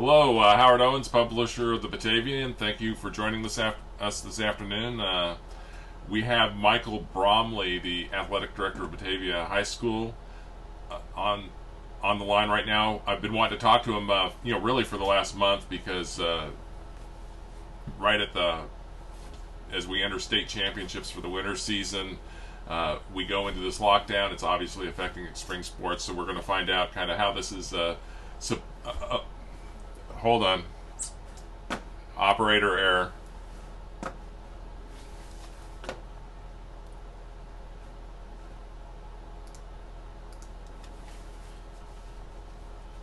Hello, Howard Owens, publisher of the Batavian. Thank you for joining us this afternoon. We have Michael Bromley, the athletic director of Batavia High School, on the line right now. I've been wanting to talk to him, really for the last month because right as we enter state championships for the winter season, we go into this lockdown. It's obviously affecting spring sports, so we're going to find out kind of how this is. Hold on. Operator error.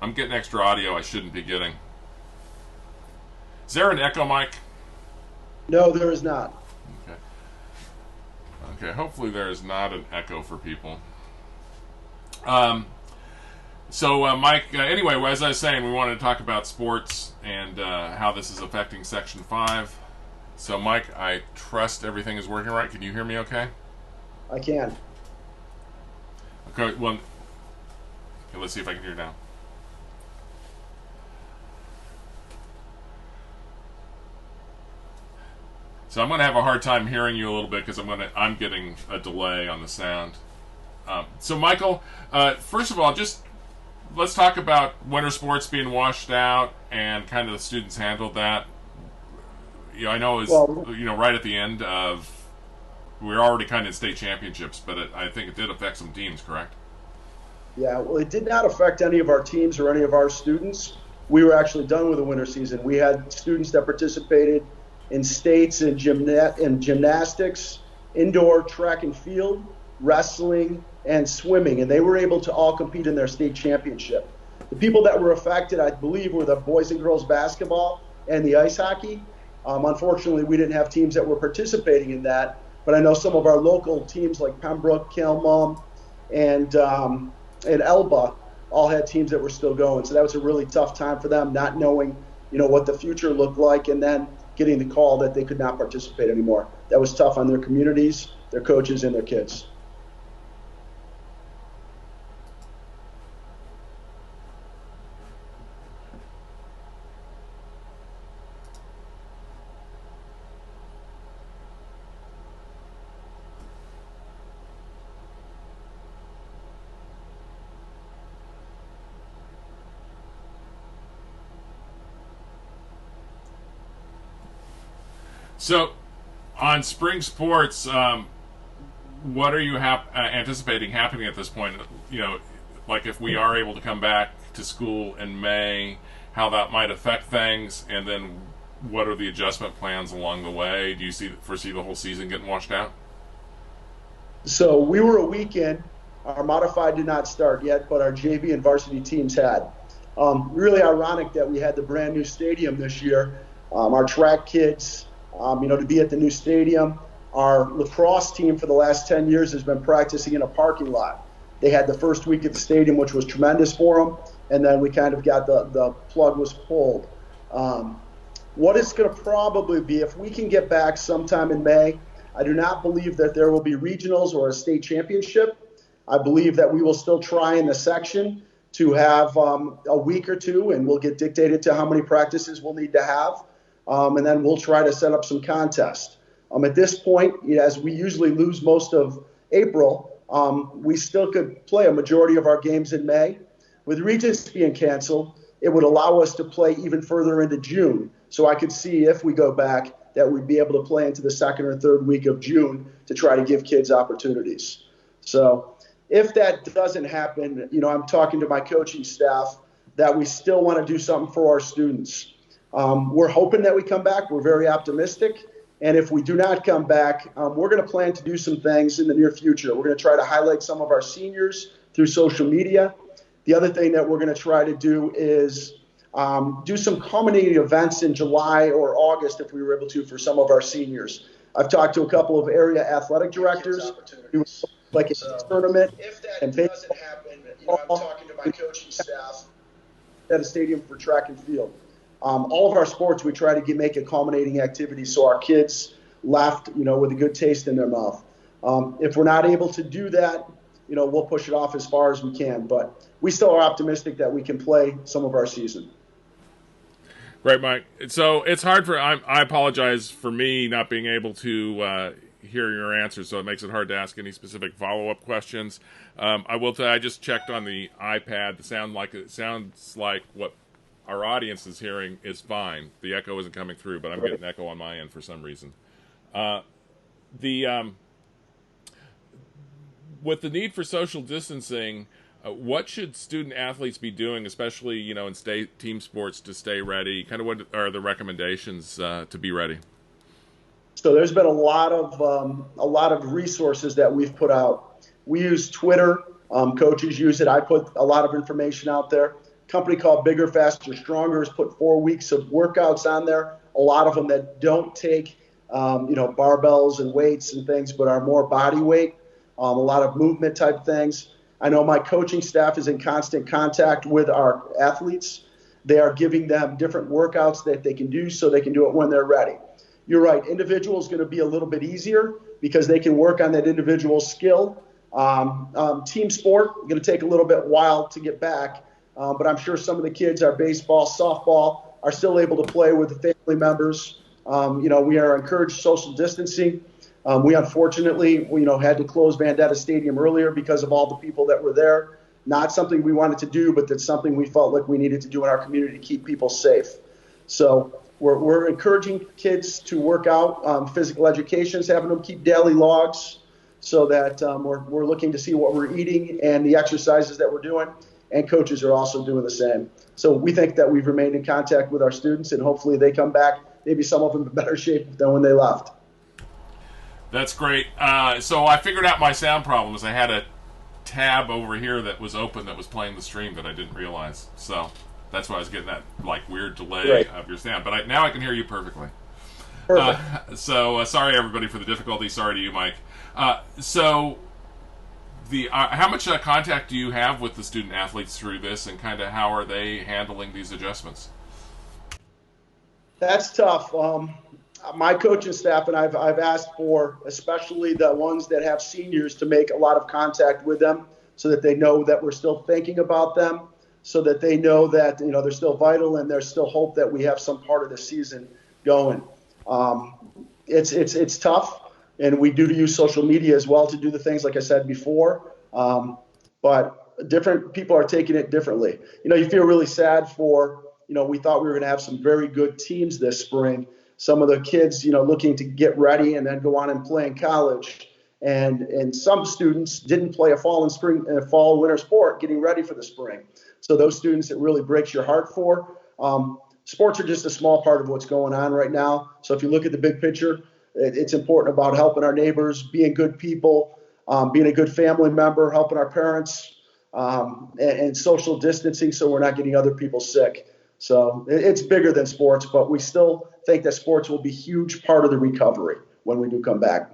I'm getting extra audio I shouldn't be getting. Is there an echo mic? No, there is not. Okay. Okay, hopefully there is not an echo for people. Mike, anyway, as I was saying, we wanted to talk about sports and how this is affecting Section 5. So, Mike, I trust everything is working right. Can you hear me okay? I can. Okay, let's see if I can hear now. So I'm going to have a hard time hearing you a little bit because I'm getting a delay on the sound. So, Michael, first of all, let's talk about winter sports being washed out and kind of the students handled that. I know it was right at the end of we were already kind of in state championships, but I think it did affect some teams, correct? Yeah, well, it did not affect any of our teams or any of our students. We were actually done with the winter season. We had students that participated in states in gymnastics, indoor track and field, wrestling, and swimming, and they were able to all compete in their state championship. The people that were affected, I believe, were the boys and girls basketball and the ice hockey. Unfortunately, we didn't have teams that were participating in that, but I know some of our local teams like Pembroke, Kelmum, and Elba all had teams that were still going. So that was a really tough time for them, not knowing, what the future looked like, and then getting the call that they could not participate anymore. That was tough on their communities, their coaches, and their kids. So, on spring sports, what are you anticipating happening at this point? Like if we are able to come back to school in May, how that might affect things, and then what are the adjustment plans along the way? Do you foresee the whole season getting washed out? So we were a week in. Our modified did not start yet, but our JV and varsity teams had. Really ironic that we had the brand new stadium this year. Our track kids, to be at the new stadium. Our lacrosse team for the last 10 years has been practicing in a parking lot. They had the first week at the stadium, which was tremendous for them, and then we kind of got the plug was pulled. What it's going to probably be, if we can get back sometime in May, I do not believe that there will be regionals or a state championship. I believe that we will still try in the section to have a week or two, and we'll get dictated to how many practices we'll need to have. And then we'll try to set up some contests. At this point, as we usually lose most of April, we still could play a majority of our games in May. With regions being canceled, it would allow us to play even further into June. So I could see if we go back that we'd be able to play into the second or third week of June to try to give kids opportunities. So if that doesn't happen, I'm talking to my coaching staff that we still want to do something for our students. We're hoping that we come back. We're very optimistic. And if we do not come back, we're going to plan to do some things in the near future. We're going to try to highlight some of our seniors through social media. The other thing that we're going to try to do is do some culminating events in July or August, if we were able to, for some of our seniors. I've talked to a couple of area athletic directors who like a tournament. If that doesn't happen, I'm talking to my coaching staff at a stadium for track and field. All of our sports, we try to make a culminating activity so our kids left, with a good taste in their mouth. If we're not able to do that, we'll push it off as far as we can. But we still are optimistic that we can play some of our season. Right, Mike. So it's hard for. I apologize for me not being able to hear your answers, so it makes it hard to ask any specific follow-up questions. I will tell you, I just checked on the iPad. It sounds like what our audience is hearing is fine. The echo isn't coming through, but I'm getting echo on my end for some reason. The With the need for social distancing, what should student athletes be doing, especially in state team sports, to stay ready? Kind of what are the recommendations to be ready? So there's been a lot of resources that we've put out. We use Twitter. Coaches use it. I put a lot of information out there. A company called Bigger, Faster, Stronger has put 4 weeks of workouts on there. A lot of them that don't take barbells and weights and things, but are more body weight. A lot of movement type things. I know my coaching staff is in constant contact with our athletes. They are giving them different workouts that they can do so they can do it when they're ready. You're right. Individual is going to be a little bit easier because they can work on that individual skill. Team sport going to take a little bit while to get back, but I'm sure some of the kids, our baseball, softball, are still able to play with the family members. We are encouraged social distancing. We unfortunately, had to close Vendetta Stadium earlier because of all the people that were there. Not something we wanted to do, but that's something we felt like we needed to do in our community to keep people safe. So we're encouraging kids to work out. Physical education is having them keep daily logs so that we're looking to see what we're eating and the exercises that we're doing. And coaches are also doing the same. So we think that we've remained in contact with our students, and hopefully they come back, maybe some of them in better shape than when they left. That's great. So I figured out my sound problems. I had a tab over here that was open that was playing the stream that I didn't realize. So that's why I was getting that weird delay of your sound. But now I can hear you perfectly. Perfect. Sorry everybody for the difficulty. Sorry to you, Mike. How much contact do you have with the student athletes through this, and kind of how are they handling these adjustments? That's tough. My coaching staff and I've asked for, especially the ones that have seniors, to make a lot of contact with them so that they know that we're still thinking about them, so that they know that they're still vital and there's still hope that we have some part of the season going. It's tough, and we do use social media as well to do the things like I said before. But different people are taking it differently. You feel really sad for we thought we were going to have some very good teams this spring. Some of the kids, looking to get ready and then go on and play in college. And some students didn't play a fall and winter sport getting ready for the spring. So those students, it really breaks your heart for. Sports are just a small part of what's going on right now. So if you look at the big picture, it's important about helping our neighbors, being good people, being a good family member, helping our parents, and social distancing so we're not getting other people sick. So it's bigger than sports, but we still think that sports will be a huge part of the recovery when we do come back.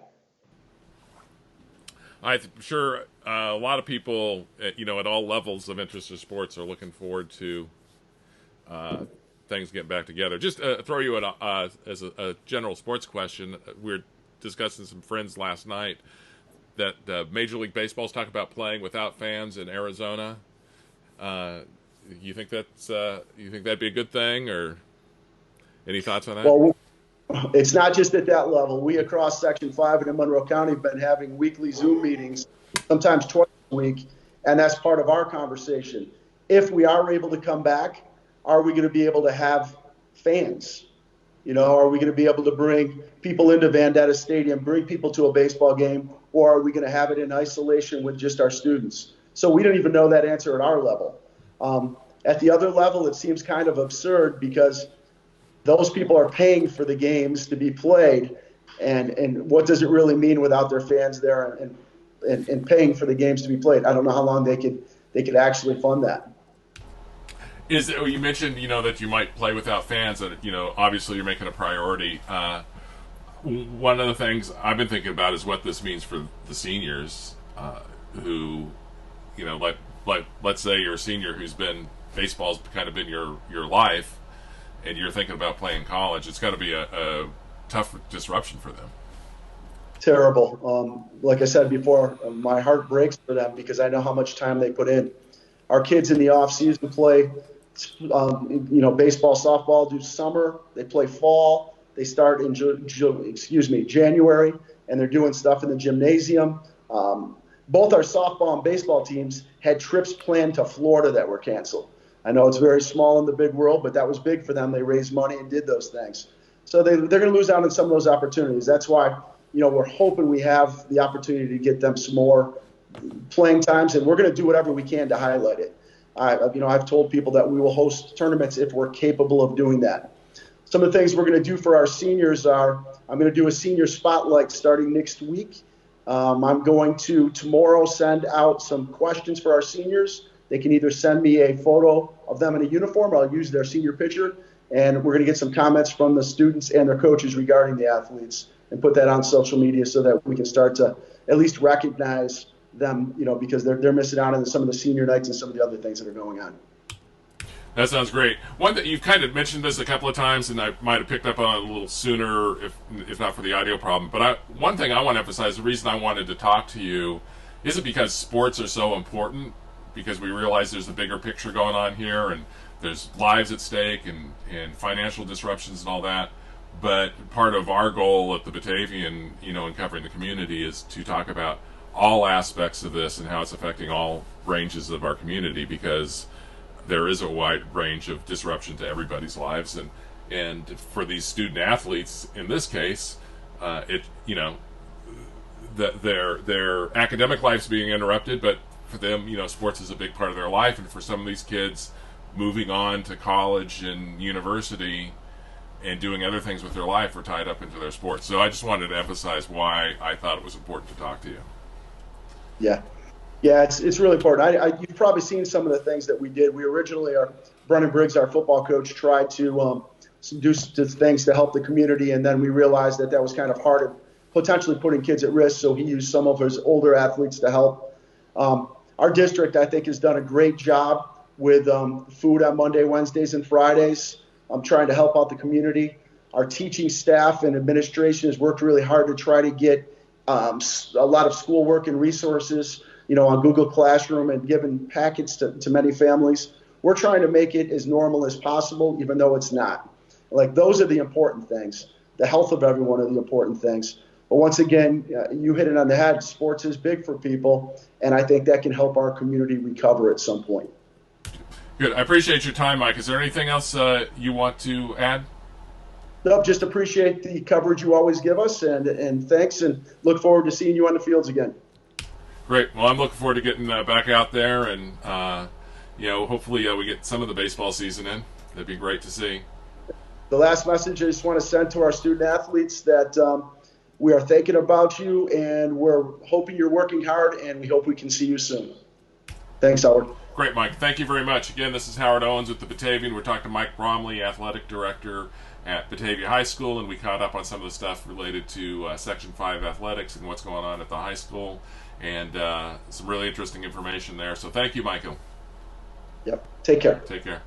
I'm sure a lot of people, at all levels of interest in sports are looking forward to things getting back together. Just throw you as a general sports question. We were discussing some friends last night that Major League Baseball's talking about playing without fans in Arizona. You think that'd be a good thing, or any thoughts on that? Well, it's not just at that level. We across Section 5 and in Monroe County have been having weekly Zoom meetings, sometimes twice a week, and that's part of our conversation. If we are able to come back, are we going to be able to have fans? Are we going to be able to bring people into Vendetta Stadium, bring people to a baseball game, or are we going to have it in isolation with just our students? So we don't even know that answer at our level. At the other level, it seems kind of absurd because those people are paying for the games to be played, and what does it really mean without their fans there and paying for the games to be played? I don't know how long they could actually fund that. You mentioned that you might play without fans, and obviously you're making a priority. One of the things I've been thinking about is what this means for the seniors who, let's say you're a senior who's been baseball's kind of been your life, and you're thinking about playing college. It's got to be a tough disruption for them. Terrible. Like I said before, my heart breaks for them because I know how much time they put in. Our kids in the off season play Baseball, softball do summer. They play fall. They start in January, and they're doing stuff in the gymnasium. Both our softball and baseball teams had trips planned to Florida that were canceled. I know it's very small in the big world, but that was big for them. They raised money and did those things. So they're going to lose out on some of those opportunities. That's why, we're hoping we have the opportunity to get them some more playing times, and we're going to do whatever we can to highlight it. I've told people that we will host tournaments if we're capable of doing that. Some of the things we're going to do for our seniors are, I'm going to do a senior spotlight starting next week. I'm going to tomorrow send out some questions for our seniors. They can either send me a photo of them in a uniform, or I'll use their senior picture, and we're going to get some comments from the students and their coaches regarding the athletes and put that on social media so that we can start to at least recognize them, because they're missing out on some of the senior nights and some of the other things that are going on. That sounds great. One that you've kind of mentioned this a couple of times, and I might have picked up on it a little sooner if not for the audio problem. But one thing I want to emphasize, the reason I wanted to talk to you isn't because sports are so important, because we realize there's a bigger picture going on here, and there's lives at stake and financial disruptions and all that. But part of our goal at the Batavian, in covering the community, is to talk about all aspects of this and how it's affecting all ranges of our community, because there is a wide range of disruption to everybody's lives, and for these student athletes in this case, their academic life's being interrupted, but for them, sports is a big part of their life, and for some of these kids moving on to college and university and doing other things with their life are tied up into their sports. So I just wanted to emphasize why I thought it was important to talk to you. Yeah, it's really important. You've probably seen some of the things that we did. We originally, Brennan Briggs, our football coach, tried to do things to help the community, and then we realized that was kind of hard and potentially putting kids at risk, so he used some of his older athletes to help. Our district, I think, has done a great job with food on Monday, Wednesdays, and Fridays. I'm trying to help out the community. Our teaching staff and administration has worked really hard to try to get a lot of schoolwork and resources, on Google Classroom, and given packets to many families. We're trying to make it as normal as possible, even though it's not. Like, those are the important things. The health of everyone are the important things. But once again, you hit it on the head. Sports is big for people, and I think that can help our community recover at some point. Good. I appreciate your time, Mike. Is there anything else you want to add? Nope, just appreciate the coverage you always give us, and thanks, and look forward to seeing you on the fields again. Great. Well, I'm looking forward to getting back out there, and hopefully we get some of the baseball season in. That'd be great to see. The last message I just want to send to our student athletes that we are thinking about you, and we're hoping you're working hard, and we hope we can see you soon. Thanks, Howard. Great, Mike. Thank you very much. Again, this is Howard Owens with the Batavian. We're talking to Mike Bromley, athletic director at Batavia High School, and we caught up on some of the stuff related to Section 5 athletics and what's going on at the high school, and some really interesting information there. So thank you, Michael. Yep. Take care. Take care.